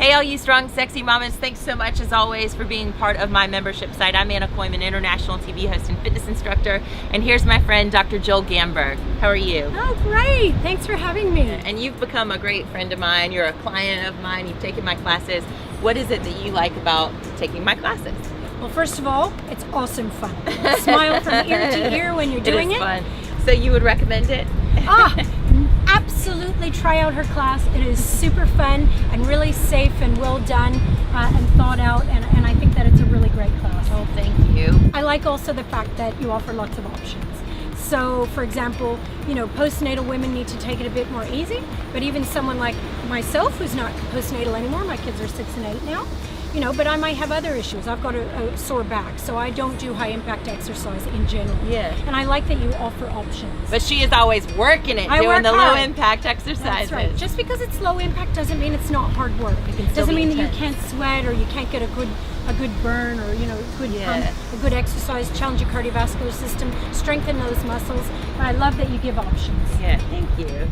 Hey, all you strong, sexy mamas, thanks so much as always for being part of my membership site. I'm Anna Kooiman, international TV host and fitness instructor, and here's my friend, Dr. Jill Gamberg. How are you? Oh, great. Thanks for having me. And you've become a great friend of mine. You're a client of mine. You've taken my classes. What is it that you like about taking my classes? Well, first of all, it's awesome fun. Smile from ear to ear when you're doing it. It is fun. So you would recommend it? Absolutely try out her class. It is super fun and really safe and well done and thought out, and I think that it's a really great class. Oh, thank you. I like also the fact that you offer lots of options. So, for example, postnatal women need to take it a bit more easy, but even someone like myself who's not postnatal anymore, my kids are 6 and 8 now, but I might have other issues. I've got a sore back, so I don't do high impact exercise in general. Yeah. And I like that you offer options. But she is always working it, doing the low impact exercises. That's right. Just because it's low impact doesn't mean it's not hard work. It doesn't mean that you can't sweat or you can't get a good burn or good pump, a good exercise, challenge your cardiovascular system, strengthen those muscles. And I love that you give options. Yeah, thank you.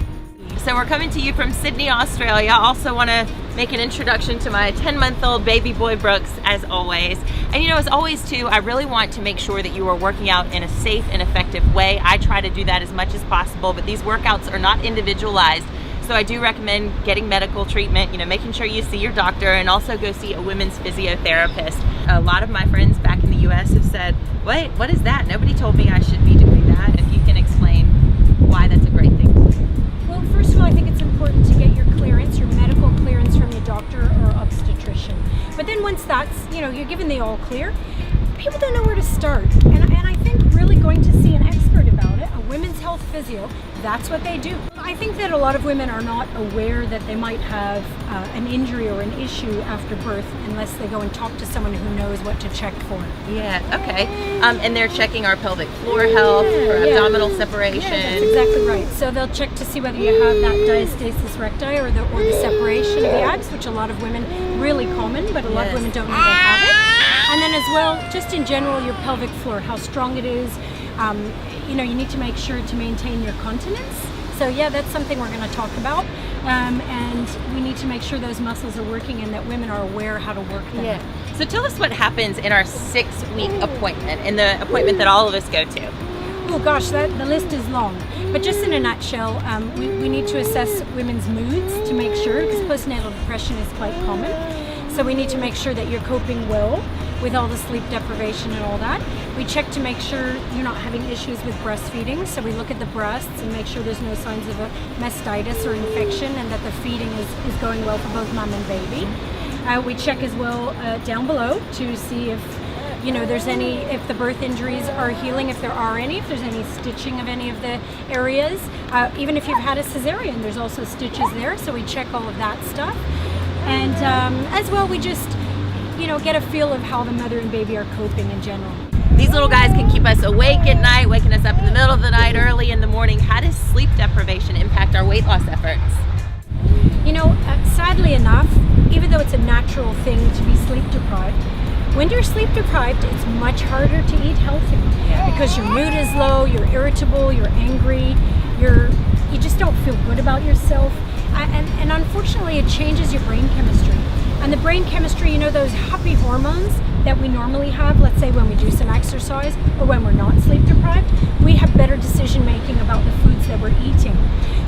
So we're coming to you from Sydney, Australia. I also want to make an introduction to my 10-month-old baby boy Brooks, as always. And as always too, I really want to make sure that you are working out in a safe and effective way. I try to do that as much as possible, but these workouts are not individualized. So I do recommend getting medical treatment, making sure you see your doctor, and also go see a women's physiotherapist. A lot of my friends back in the US have said, wait, what is that? Nobody told me I should be doing that. If you can explain why that's a great thing. Well, first of all, I think it's important to get your clearance, your medical clearance from your doctor or obstetrician. But then once that's, you're given the all clear, people don't know where to start. And I think really going to see an expert about it, a women's health physio, that's what they do. I think that a lot of women are not aware that they might have an injury or an issue after birth unless they go and talk to someone who knows what to check for. Yeah, okay. And they're checking our pelvic floor health for abdominal separation. Yeah, that's exactly right. So they'll check to see whether you have that diastasis recti or the separation of the abs, which a lot of women, really common, but a lot of women don't know they have it. And then as well, just in general, your pelvic floor, how strong it is. You need to make sure to maintain your continence. So yeah, that's something we're going to talk about. And we need to make sure those muscles are working and that women are aware how to work them. Yeah. So tell us what happens in our 6-week appointment, in the appointment that all of us go to. Oh gosh, the list is long. But just in a nutshell, we need to assess women's moods to make sure, because postnatal depression is quite common. So we need to make sure that you're coping well with all the sleep deprivation and all that. We check to make sure you're not having issues with breastfeeding. So we look at the breasts and make sure there's no signs of a mastitis or infection and that the feeding is going well for both mom and baby. We check as well down below to see if if the birth injuries are healing, if there are any, if there's any stitching of any of the areas. Even if you've had a cesarean, there's also stitches there. So we check all of that stuff. And as well, we just get a feel of how the mother and baby are coping in general. These little guys can keep us awake at night, waking us up in the middle of the night, early in the morning. How does sleep deprivation impact our weight loss efforts? Sadly enough, even though it's a natural thing to be sleep deprived, when you're sleep deprived, it's much harder to eat healthy because your mood is low, you're irritable, you're angry, you just don't feel good about yourself. And unfortunately, it changes your brain chemistry. And the brain chemistry, those happy hormones that we normally have, let's say when we do some exercise or when we're not sleep deprived, we have better decision making about the foods that we're eating.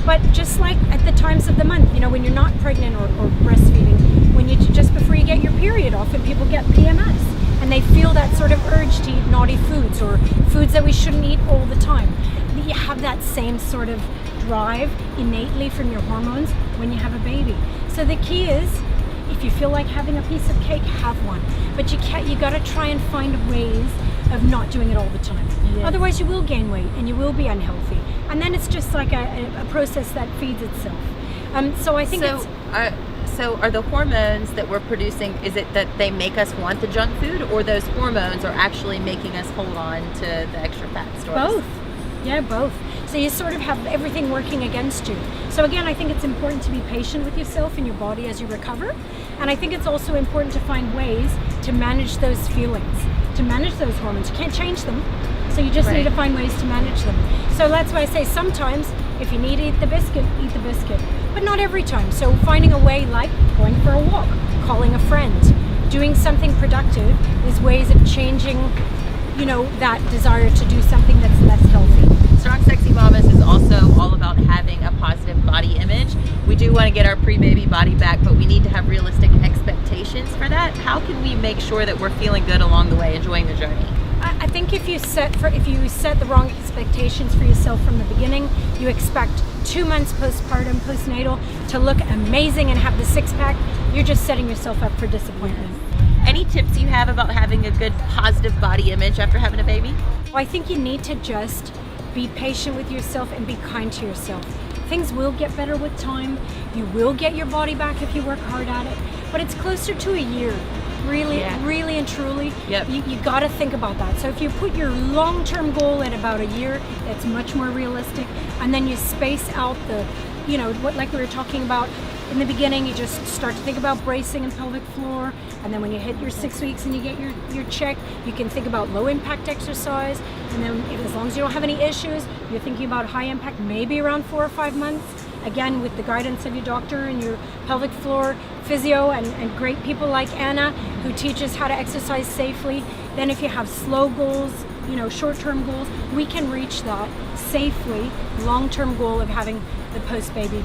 But just like at the times of the month, when you're not pregnant or breastfeeding, when just before you get your period, often people get PMS and they feel that sort of urge to eat naughty foods or foods that we shouldn't eat all the time. You have that same sort of drive innately from your hormones when you have a baby. So the key is, if you feel like having a piece of cake, have one. But you got to try and find ways of not doing it all the time. Yeah. Otherwise you will gain weight and you will be unhealthy. And then it's just like a process that feeds itself. So I think So are the hormones that we're producing, is it that they make us want the junk food, or those hormones are actually making us hold on to the extra fat stores? Both. Yeah, both. So you sort of have everything working against you. So again, I think it's important to be patient with yourself and your body as you recover. And I think it's also important to find ways to manage those feelings, to manage those hormones. You can't change them. So you just need to find ways to manage them. So that's why I say sometimes if you need to eat the biscuit, eat the biscuit. but not every time. So finding a way, like going for a walk, calling a friend, doing something productive is ways of changing, that desire to do something that's less healthy. Strong Sexy Mamas is also all about having a positive body image. We do want to get our pre-baby body back, but we need to have realistic expectations for that. How can we make sure that we're feeling good along the way, enjoying the journey? I think if you set the wrong expectations for yourself from the beginning, you expect 2 months postpartum, postnatal to look amazing and have the six-pack, you're just setting yourself up for disappointment. Any tips you have about having a good positive body image after having a baby? Well, I think you need to just be patient with yourself and be kind to yourself. Things will get better with time. You will get your body back if you work hard at it, but it's closer to a year. Really and truly, you got to think about that. So if you put your long-term goal at about a year, that's much more realistic, and then you space out the, like we were talking about in the beginning, you just start to think about bracing and pelvic floor, and then when you hit your 6 weeks and you get your check, you can think about low impact exercise, and then as long as you don't have any issues, you're thinking about high impact maybe around 4 or 5 months. Again, with the guidance of your doctor and your pelvic floor physio and great people like Anna who teaches how to exercise safely. Then if you have slow goals, short-term goals, we can reach that safely, long-term goal of having the post-baby,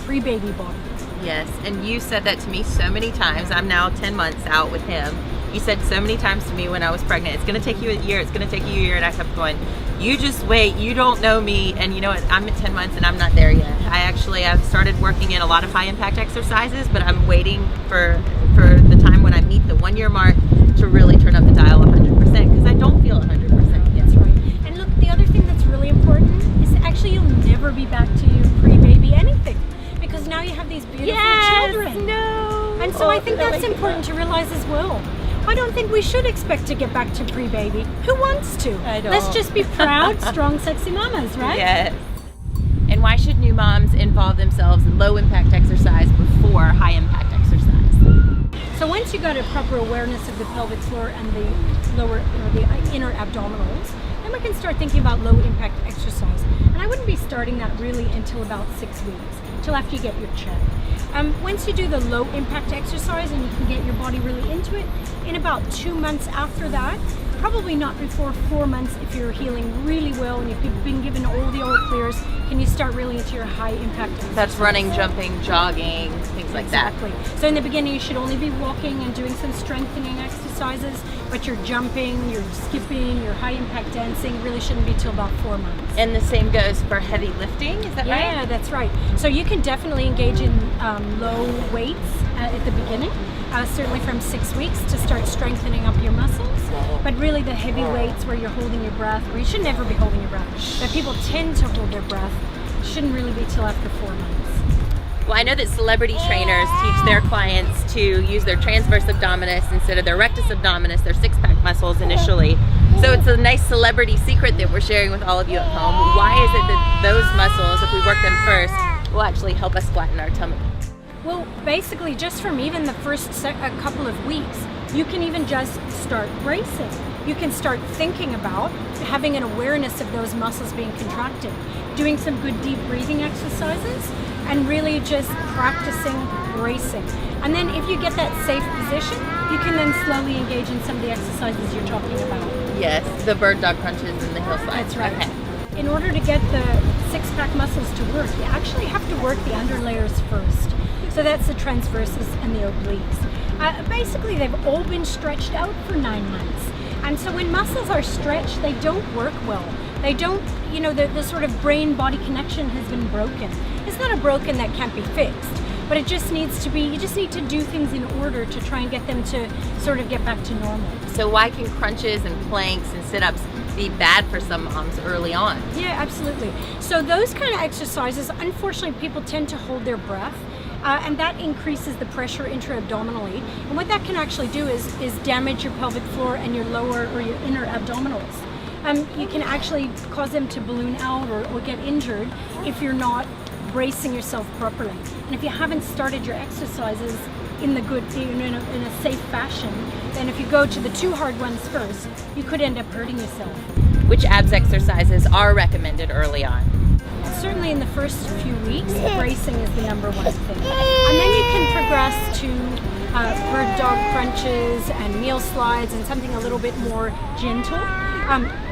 pre-baby body. Yes, and you said that to me so many times. I'm now 10 months out with him. You said so many times to me when I was pregnant, it's going to take you a year, it's going to take you a year, and I kept going, you just wait, you don't know me, and you know what, I'm at 10 months and I'm not there yet. I've started working in a lot of high impact exercises, but I'm waiting for the time when I meet the 1 year mark to really turn up the dial 100%, because I don't feel 100% yet. That's right. And look, the other thing that's really important is actually you'll never be back to your pre-baby anything, because now you have these beautiful children. No. And so I think that's important to realize as well. I don't think we should expect to get back to pre-baby. Who wants to? I don't. Let's just be proud, strong, sexy mamas, right? Yes. And why should new moms involve themselves in low impact exercise before high impact exercise? So once you got a proper awareness of the pelvic floor and the lower or the inner abdominals, then we can start thinking about low impact exercise. And I wouldn't be starting that really until about 6 weeks, till after you get your check. Once you do the low impact exercise and you can get your body really into it, in about 2 months after that, probably not before 4 months if you're healing really well and you've been given all the all clears, can you start really into your high impact exercise. That's running, jumping, jogging, things like that. Exactly. So in the beginning you should only be walking and doing some strengthening exercises, but your jumping, your skipping, your high impact dancing really shouldn't be till about 4 months. And the same goes for heavy lifting, is that right? Yeah, that's right. So you can definitely engage in low weights at the beginning, certainly from 6 weeks to start strengthening up your muscles. But really the heavy weights where you're holding your breath, where you should never be holding your breath, but people tend to hold their breath, shouldn't really be till after 4 months. Well, I know that celebrity trainers teach their clients to use their transverse abdominis instead of their rectus abdominis, their six-pack muscles initially. So it's a nice celebrity secret that we're sharing with all of you at home. Why is it that those muscles, if we work them first, will actually help us flatten our tummy? Well, basically just from even the first couple of weeks, you can even just start bracing. You can start thinking about having an awareness of those muscles being contracted, doing some good deep breathing exercises, and really just practicing bracing. And then if you get that safe position, you can then slowly engage in some of the exercises you're talking about. Yes, the bird dog crunches and the hill slides. That's right. Okay. In order to get the six-pack muscles to work, you actually have to work the underlayers first. So that's the transverses and the obliques. Basically, they've all been stretched out for 9 months. And so when muscles are stretched, they don't work well. They don't, the sort of brain-body connection has been broken. It's not a broken that can't be fixed, but it just needs to be, you just need to do things in order to try and get them to sort of get back to normal. So why can crunches and planks and sit-ups be bad for some moms early on? Yeah, absolutely. So those kind of exercises, unfortunately, people tend to hold their breath. And that increases the pressure intra-abdominally. And what that can actually do is damage your pelvic floor and your lower or your inner abdominals. You can actually cause them to balloon out or get injured if you're not bracing yourself properly. And if you haven't started your exercises in a safe fashion, then if you go to the too hard ones first, you could end up hurting yourself. Which abs exercises are recommended early on? certainly in the first few weeks, bracing is the number one thing. And then you can progress to bird dog crunches and meal slides and something a little bit more gentle.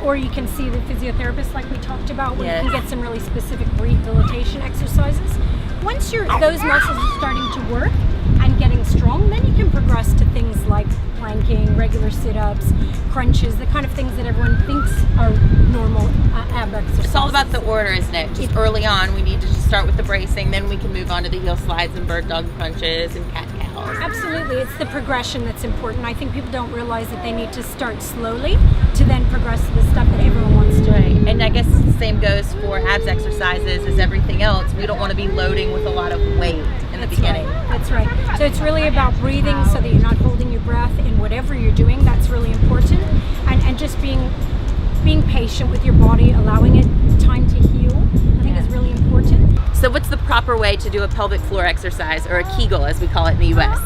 Or you can see the physiotherapist like we talked about, where you can get some really specific rehabilitation exercises. Once those muscles are starting to work and getting strong, then you can progress to things like planking, regular sit-ups, crunches, the kind of things that everyone thinks are normal ab exercises. It's all about the order, isn't it? Just early on, we need to just start with the bracing, then we can move on to the heel slides and bird dog crunches and cat cows. Absolutely, it's the progression that's important. I think people don't realize that they need to start slowly to then progress to the stuff that everyone wants to do. And I guess the same goes for abs exercises as everything else. We don't want to be loading with a lot of weight in the beginning. That's right. So it's really about breathing so that you're not holding your breath in whatever you're doing. That's really important. And just being patient with your body, allowing it time to heal, I think is really important. So what's the proper way to do a pelvic floor exercise, or a Kegel as we call it in the US?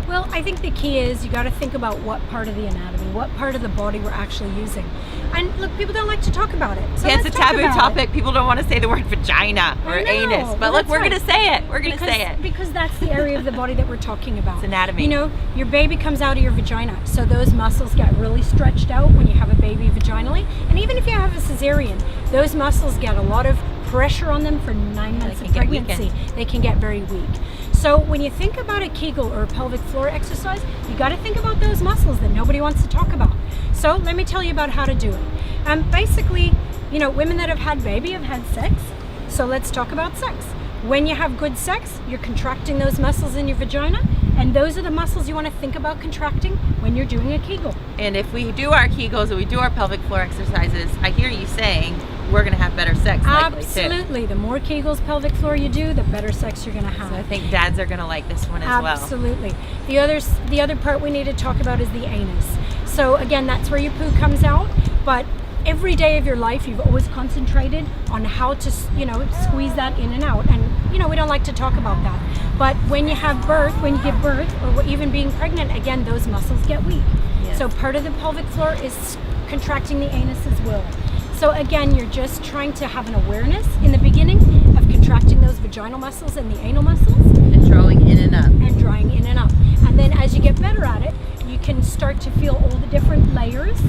Well, I think the key is you got to think about what part of the anatomy, what part of the body we're actually using. And look, people don't like to talk about it. So it's a taboo topic. People don't want to say the word vagina or anus. But look, we're going to say it. We're going to say it. Because that's the area of the body that we're talking about. It's anatomy. You know, your baby comes out of your vagina. So those muscles get really stretched out when you have a baby vaginally. And even if you have a cesarean, those muscles get a lot of pressure on them for 9 months of pregnancy. They can get very weak. So when you think about a Kegel or a pelvic floor exercise, you got to think about those muscles that nobody wants to talk about. So let me tell you about how to do it. Basically, you know, women that have had baby have had sex. So let's talk about sex. When you have good sex, you're contracting those muscles in your vagina, and those are the muscles you want to think about contracting when you're doing a Kegel. And if we do our Kegels and we do our pelvic floor exercises, I hear you saying we're going to have better sex likely too. Absolutely. The more Kegels, pelvic floor you do, the better sex you're going to have. So I think dads are going to like this one as well. Absolutely. The other part we need to talk about is the anus. So again, that's where your poo comes out, but every day of your life you've always concentrated on how to, you know, squeeze that in and out. And you know, we don't like to talk about that. But when you have birth, when you give birth, or even being pregnant, again, those muscles get weak. Yes. So part of the pelvic floor is contracting the anus as well. So again, you're just trying to have an awareness in the beginning of contracting those vaginal muscles and the anal muscles. And drawing in and up. And drawing in and up. And then as you get better at it, you can start to feel all the different layers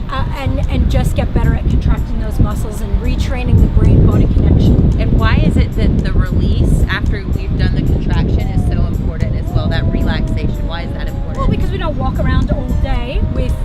and just get better at contracting those muscles and retraining the brain-body connection. And why is it that the release after we've done the contraction is so important as well, that relaxation? Why is that important? Well, because we don't walk around all day with,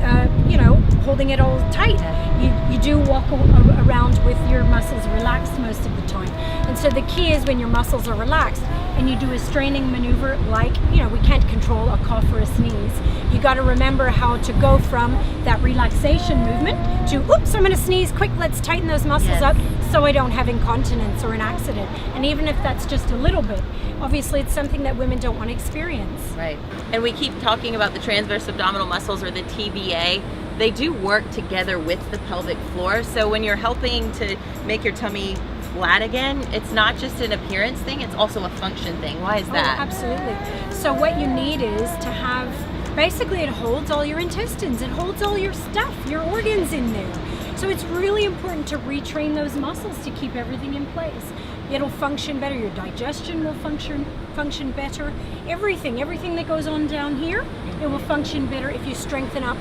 you know, holding it all tight. You do walk around with your muscles relaxed most of the time. And so the key is when your muscles are relaxed and you do a straining maneuver, like, you know, we can't control a cough or a sneeze. You got to remember how to go from that relaxation movement to, oops, I'm going to sneeze, quick, let's tighten those muscles up so I don't have incontinence or an accident. And even if that's just a little bit, obviously it's something that women don't want to experience. Right. And we keep talking about the transverse abdominal muscles, or the TBA. They do work together with the pelvic floor. So when you're helping to make your tummy flat again, it's not just an appearance thing, it's also a function thing. Why is that? Oh, absolutely. So what you need is to have, basically it holds all your intestines, it holds all your stuff, your organs in there. So it's really important to retrain those muscles to keep everything in place. It'll function better, your digestion will function better. Everything that goes on down here, it will function better if you strengthen up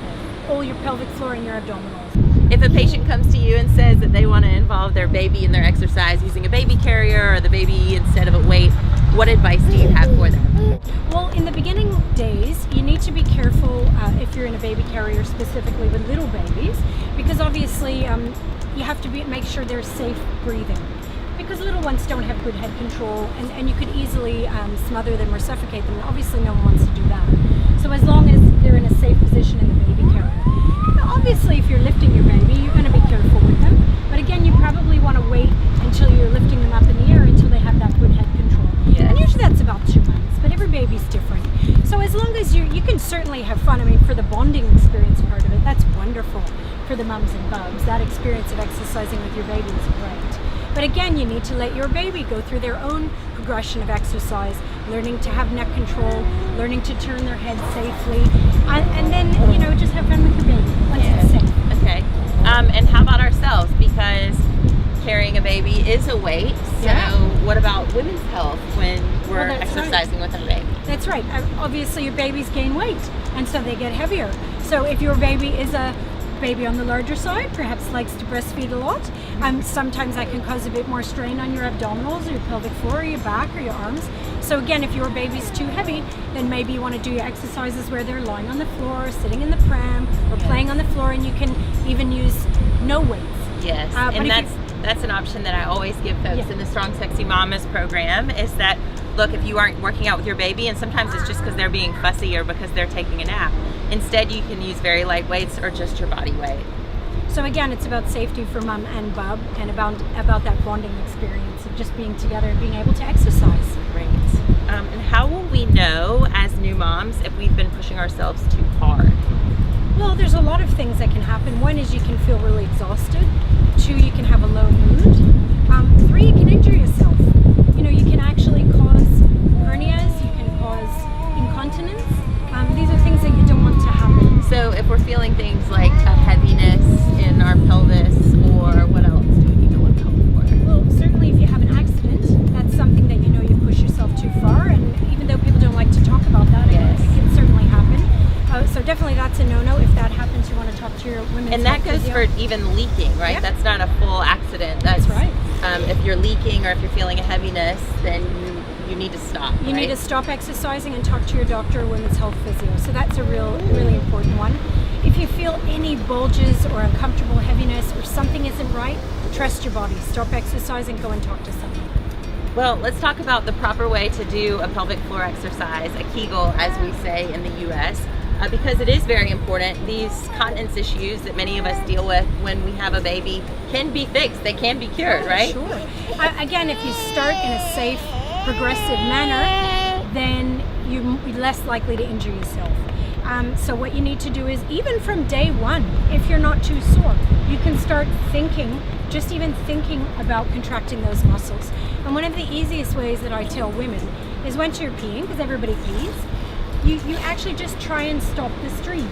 all your pelvic floor and your abdominals. If a patient comes to you and says that they want to involve their baby in their exercise using a baby carrier or the baby instead of a weight, what advice do you have for them? Well, in the beginning days, you need to be careful if you're in a baby carrier, specifically with little babies, because obviously you have to make sure they're safe breathing. Because little ones don't have good head control, and you could easily smother them or suffocate them. Obviously, no one wants to do that. So as long as they're in a safe position in the baby carrier. Now, obviously, if you're lifting your baby, you're going to be careful with them. But again, you probably want to wait until you're lifting them up in the air until they have that good head control. Yes. And usually that's about 2 months, but every baby's different. So as long as you can certainly have fun. I mean, for the bonding experience part of it, that's wonderful for the mums and bubs. That experience of exercising with your baby is great. But again, you need to let your baby go through their own progression of exercise, learning to have neck control, learning to turn their head safely, and then, you know, just have fun with your baby once it's safe. Okay. And how about ourselves? Because carrying a baby is a weight. So Yeah. what about women's health when we're that's exercising with a baby? That's right. Obviously, your babies gain weight, and so they get heavier. So if your baby is a baby on the larger side, perhaps likes to breastfeed a lot, sometimes that can cause a bit more strain on your abdominals or your pelvic floor or your back or your arms. So again, if your baby's too heavy, then maybe you want to do your exercises where they're lying on the floor, sitting in the pram, or playing on the floor, and you can even use no weights. Yes, but and if that's an option that I always give folks Yeah. in the Strong Sexy Mamas program, is that, look, if you aren't working out with your baby, and sometimes it's just because they're being fussy or because they're taking a nap, instead you can use very light weights or just your body weight. So again, it's about safety for mom and bub, and about that bonding experience of just being together and being able to exercise. Great. And how will we know as new moms if we've been pushing ourselves too hard? Well, there's a lot of things that can happen. One is you can feel really exhausted. Two, you can have a low mood. Three, you can injure yourself. You can actually cause hernias, you can cause incontinence. These are things that you don't want to happen. So if we're feeling things like a heaviness in our pelvis, or what else do we need to look out for? Well, certainly if you have an accident, that's something that you push yourself too far, and even though people don't like to talk about that, Yes. it can certainly happen. So definitely that's a no-no. If that happens, you want to talk to your women's And that health goes physio. for even leaking, right? Yeah. That's not a full accident. That's right. If you're leaking or if you're feeling a heaviness, then you need to stop. You need to stop exercising and talk to your doctor or women's health physio. So that's a really important one. If you feel any bulges or uncomfortable heaviness or something isn't right, trust your body. Stop exercising, go and talk to someone. Well, let's talk about the proper way to do a pelvic floor exercise, a Kegel, as we say in the U.S., because it is very important. These continence issues that many of us deal with when we have a baby can be fixed. They can be cured, right? Sure. Again, if you start in a safe, progressive manner, then you're less likely to injure yourself. So what you need to do is, even from day one, if you're not too sore, you can start thinking, just even thinking about contracting those muscles. And one of the easiest ways that I tell women is once you're peeing, because everybody pees, you actually just try and stop the stream.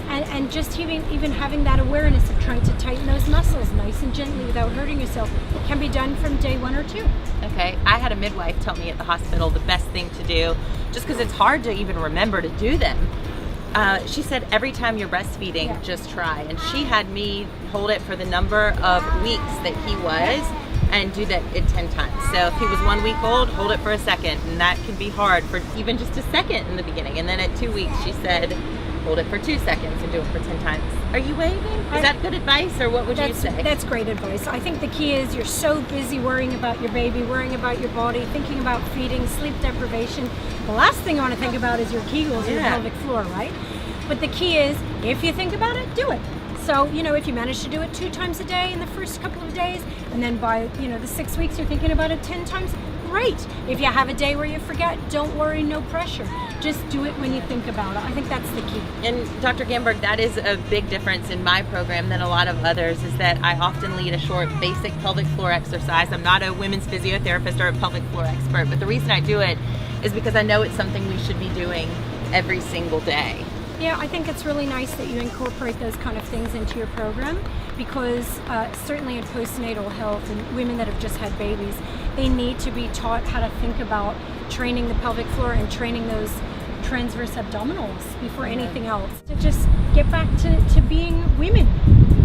And just even having that awareness of trying to tighten those muscles nice and gently without hurting yourself can be done from day 1 or 2. Okay, I had a midwife tell me at the hospital the best thing to do, just because it's hard to even remember to do them. She said every time you're breastfeeding, just try. And she had me hold it for the number of weeks that he was, and do that 10 times. So if he was 1 week old, hold it for a second, and that can be hard for even just a second in the beginning. And then at 2 weeks, she said, hold it for 2 seconds and do it for 10 times. Are you waving? Is that good advice, or what would you say? That's great advice. I think the key is you're so busy worrying about your baby, worrying about your body, thinking about feeding, sleep deprivation. The last thing you want to think about is your Kegels, your pelvic floor, right? But the key is, if you think about it, do it. So, if you manage to do it 2 times a day in the first couple of days, and then by, the 6 weeks you're thinking about it 10 times, great. If you have a day where you forget, don't worry, no pressure. Just do it when you think about it. I think that's the key. And Dr. Gamberg, that is a big difference in my program than a lot of others, is that I often lead a short basic pelvic floor exercise. I'm not a women's physiotherapist or a pelvic floor expert, but the reason I do it is because I know it's something we should be doing every single day. Yeah, I think it's really nice that you incorporate those kind of things into your program, because certainly in postnatal health and women that have just had babies, they need to be taught how to think about training the pelvic floor and training those transverse abdominals before anything else. To just get back to being women,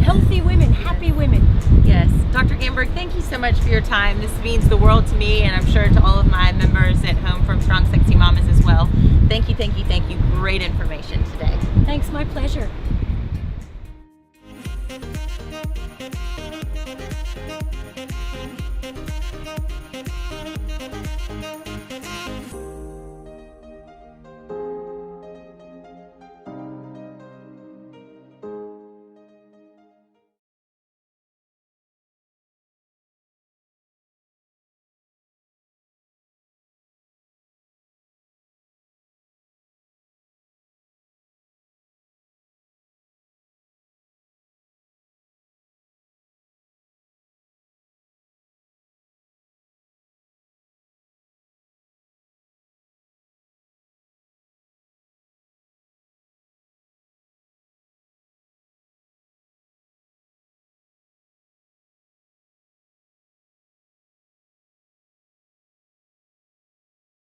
healthy women, happy women. Yes. Dr. Gamberg, thank you so much for your time. This means the world to me, and I'm sure to all of my members at home from Strong Sexy Mamas as well. Thank you, thank you, thank you. Great information today. Thanks, my pleasure.